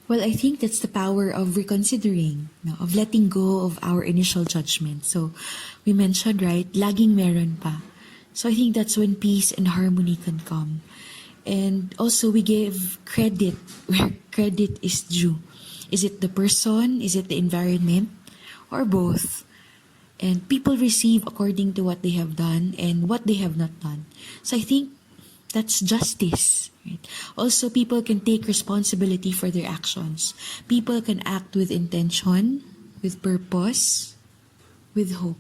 Well, I think that's the power of reconsidering, no, of letting go of our initial judgment. So, we mentioned, right, laging meron pa. So, I think that's when peace and harmony can come. And also, we give credit where credit is due. Is it the person? Is it the environment? Or both? And people receive according to what they have done and what they have not done. So, I think that's justice. Right? Also, people can take responsibility for their actions. People can act with intention, with purpose, with hope.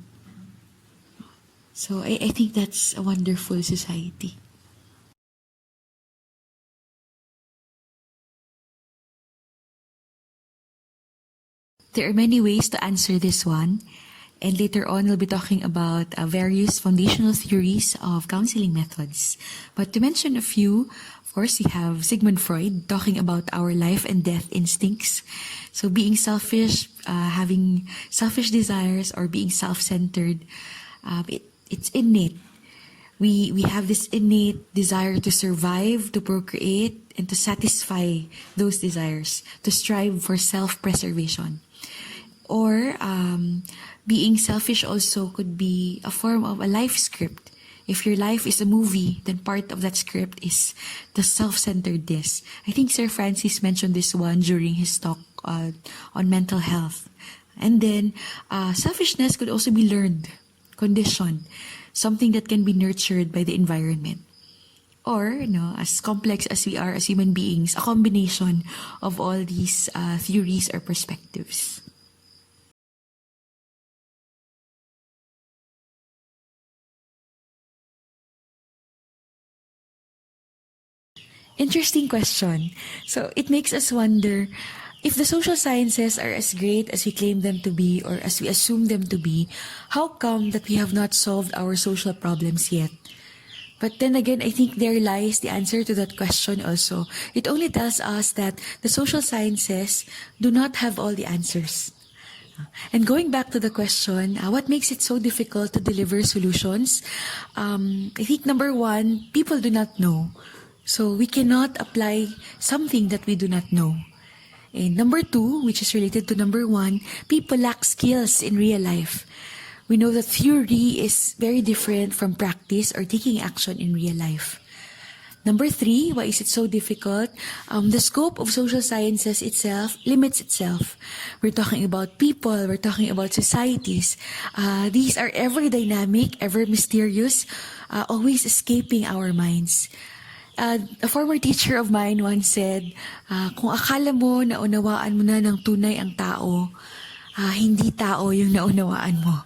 So I think that's a wonderful society. There are many ways to answer this one. And later on, we'll be talking about various foundational theories of counseling methods. But to mention a few, of course, we have Sigmund Freud talking about our life and death instincts. So being selfish, having selfish desires, or being self-centered, it's innate. We have this innate desire to survive, to procreate, and to satisfy those desires, to strive for self-preservation. Or being selfish also could be a form of a life script. If your life is a movie, then part of that script is the self-centeredness. I think Sir Francis mentioned this one during his talk on mental health. And then selfishness could also be learned, conditioned, something that can be nurtured by the environment. Or, as complex as we are as human beings, a combination of all these theories or perspectives. Interesting question. So it makes us wonder if the social sciences are as great as we claim them to be or as we assume them to be, how come that we have not solved our social problems yet? But then again, I think there lies the answer to that question also. It only tells us that the social sciences do not have all the answers. And going back to the question, what makes it so difficult to deliver solutions? I think number one, people do not know. So we cannot apply something that we do not know. And number two, which is related to number one, people lack skills in real life. We know that theory is very different from practice or taking action in real life. Number three, why is it so difficult? The scope of social sciences itself limits itself. We're talking about people, we're talking about societies. These are ever dynamic, ever mysterious, always escaping our minds. A former teacher of mine once said, kung akala mo na unawaan mo na ng tunay ang tao, hindi tao yung naunawaan mo.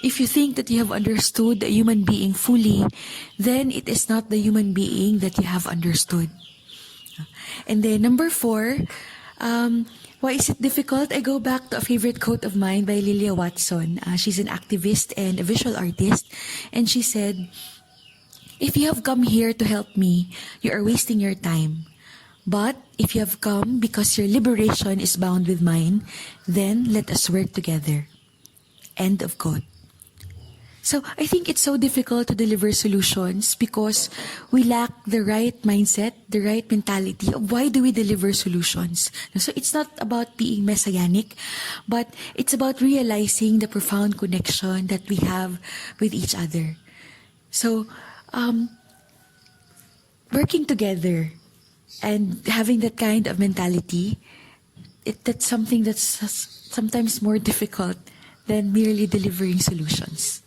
If you think that you have understood a human being fully, then it is not the human being that you have understood. And then number four, why is it difficult? I go back to a favorite quote of mine by Lilia Watson. She's an activist and a visual artist. And she said, if you have come here to help me, you are wasting your time. But if you have come because your liberation is bound with mine, then let us work together. End of quote. So I think it's so difficult to deliver solutions because we lack the right mindset, the right mentality of why do we deliver solutions. So it's not about being messianic, but it's about realizing the profound connection that we have with each other. So working together and having that kind of mentality, that's something that's sometimes more difficult than merely delivering solutions.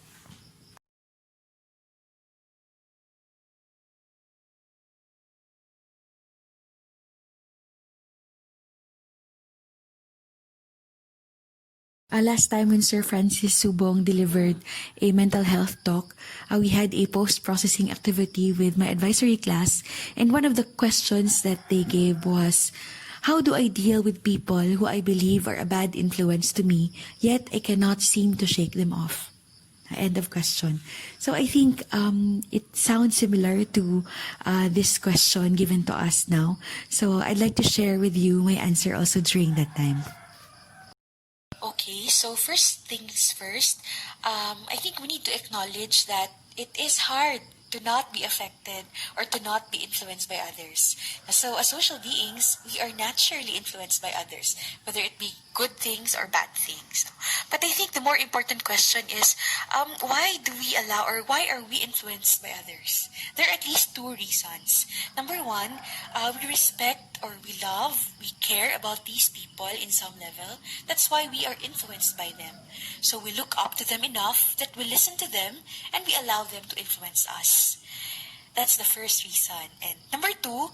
Last time when Sir Francis Subong delivered a mental health talk, we had a post-processing activity with my advisory class, and one of the questions that they gave was, how do I deal with people who I believe are a bad influence to me, yet I cannot seem to shake them off? End of question. So I think it sounds similar to this question given to us now. So I'd like to share with you my answer also during that time. Okay, so first things first, I think we need to acknowledge that it is hard to not be affected or to not be influenced by others. So as social beings, we are naturally influenced by others, whether it be good things or bad things. But I think the more important question is, why do we allow or why are we influenced by others? There are at least two reasons. Number one, we respect or we love, we care about these people in some level. That's why we are influenced by them. So we look up to them enough that we listen to them and we allow them to influence us. That's the first reason. And number two,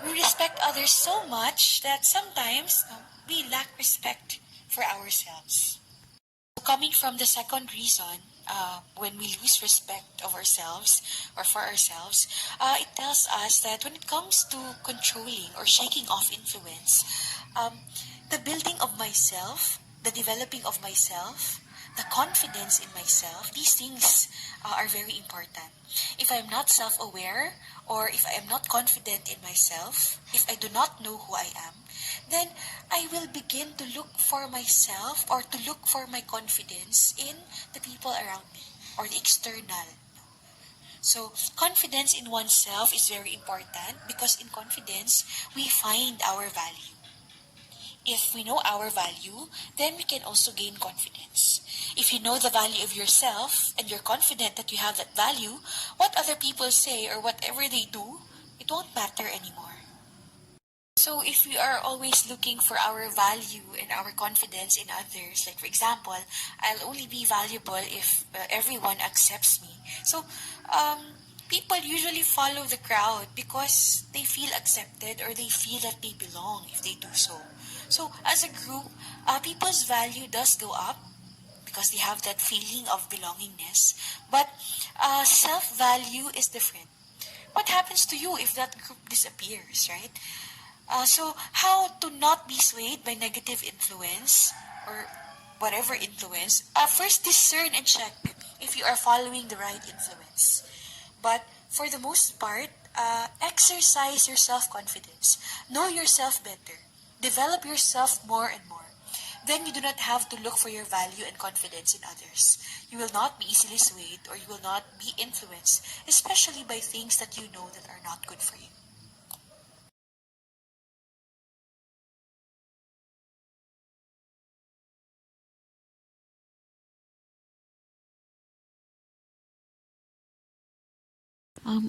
we respect others so much that sometimes we lack respect for ourselves. Coming from the second reason, when we lose respect of ourselves or for ourselves, it tells us that when it comes to controlling or shaking off influence, the building of myself, the developing of myself, the confidence in myself, these things are very important. If I am not self-aware or if I am not confident in myself, if I do not know who I am, then I will begin to look for myself or to look for my confidence in the people around me or the external. So confidence in oneself is very important because in confidence, we find our value. If we know our value, then we can also gain confidence. If you know the value of yourself and you're confident that you have that value, what other people say or whatever they do, it won't matter anymore. So if we are always looking for our value and our confidence in others, like for example, I'll only be valuable if everyone accepts me. So people usually follow the crowd because they feel accepted or they feel that they belong if they do so. So as a group, people's value does go up because they have that feeling of belongingness. But self-value is different. What happens to you if that group disappears, right? So how to not be swayed by negative influence or whatever influence? First, discern and check if you are following the right influence. But for the most part, exercise your self-confidence. Know yourself better. Develop yourself more and more. Then you do not have to look for your value and confidence in others. You will not be easily swayed or you will not be influenced, especially by things that you know that are not good for you.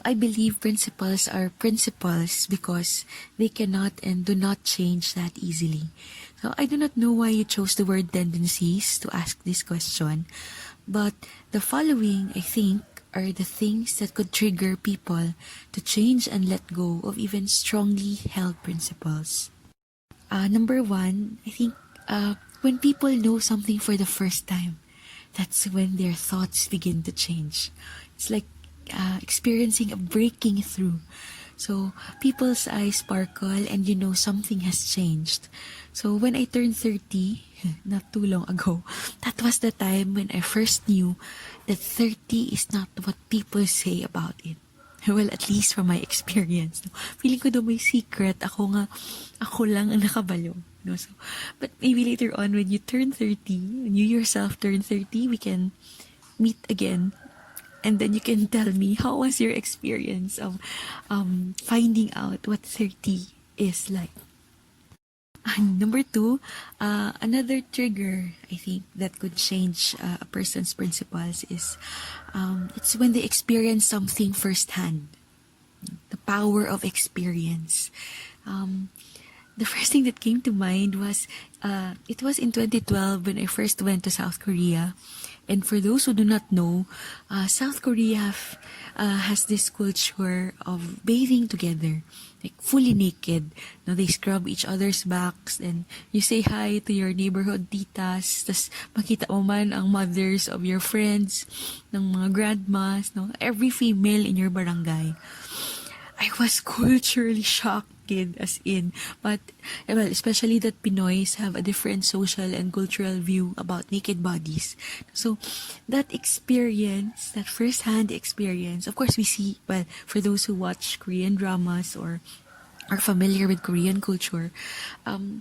I believe principles are principles because they cannot and do not change that easily. So I do not know why you chose the word tendencies to ask this question, but the following, I think, are the things that could trigger people to change and let go of even strongly held principles. Number one, I think when people know something for the first time, that's when their thoughts begin to change. It's like experiencing a breaking through. So people's eyes sparkle and you know something has changed. So when I turned 30, not too long ago, that was the time when I first knew that 30 is not what people say about it. Well, at least from my experience. No? Feeling ko daw may secret. Ako lang ang nakabalo. No? So, but maybe later on, when you turn 30, when you yourself turn 30, we can meet again. And then you can tell me, how was your experience of finding out what 30 is like? And number two, another trigger, I think, that could change a person's principles is it's when they experience something firsthand. The power of experience. The first thing that came to mind was, it was in 2012 when I first went to South Korea. And for those who do not know, South Korea has this culture of bathing together, like fully naked. Now they scrub each other's backs and you say hi to your neighborhood titas. Tas makita mo man ang mothers of your friends, ng mga grandmas, no? Every female in your barangay. I was culturally shocked, kid, as in. But, well, especially that Pinoys have a different social and cultural view about naked bodies. So, that experience, that first-hand experience, of course we see, well, for those who watch Korean dramas or are familiar with Korean culture, to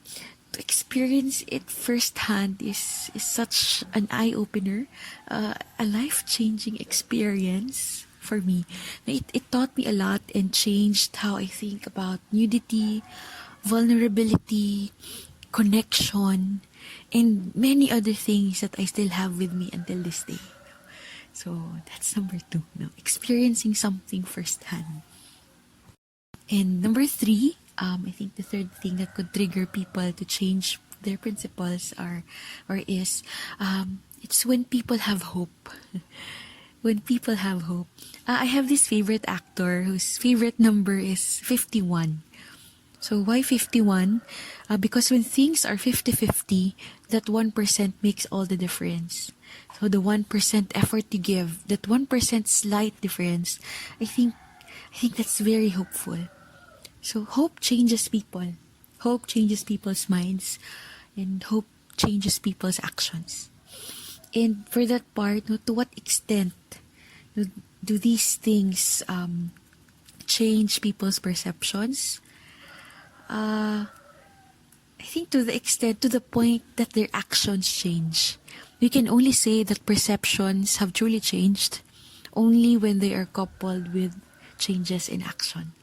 experience it firsthand is such an eye-opener, a life-changing experience. for me. It taught me a lot and changed how I think about nudity, vulnerability, connection, and many other things that I still have with me until this day. So that's number two, no? Experiencing something firsthand. And number three, I think the third thing that could trigger people to change their principles is it's when people have hope. When people have hope. I have this favorite actor whose favorite number is 51. So why 51? Because when things are 50-50, that 1% makes all the difference. So the 1% effort you give, that 1% slight difference, I think that's very hopeful. So hope changes people. Hope changes people's minds. And hope changes people's actions. And for that part, no, to what extent do these things change people's perceptions? I think to the point that their actions change. We can only say that perceptions have truly changed only when they are coupled with changes in action.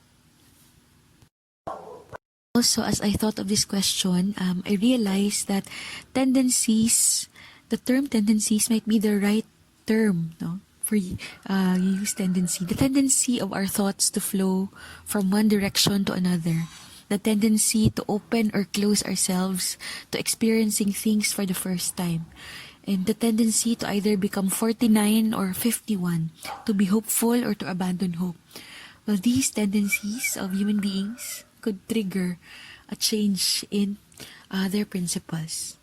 Also, as I thought of this question, I realized that the term tendencies might be the right term, no? For use tendency. The tendency of our thoughts to flow from one direction to another. The tendency to open or close ourselves to experiencing things for the first time. And the tendency to either become 49 or 51, to be hopeful or to abandon hope. Well, these tendencies of human beings could trigger a change in their principles.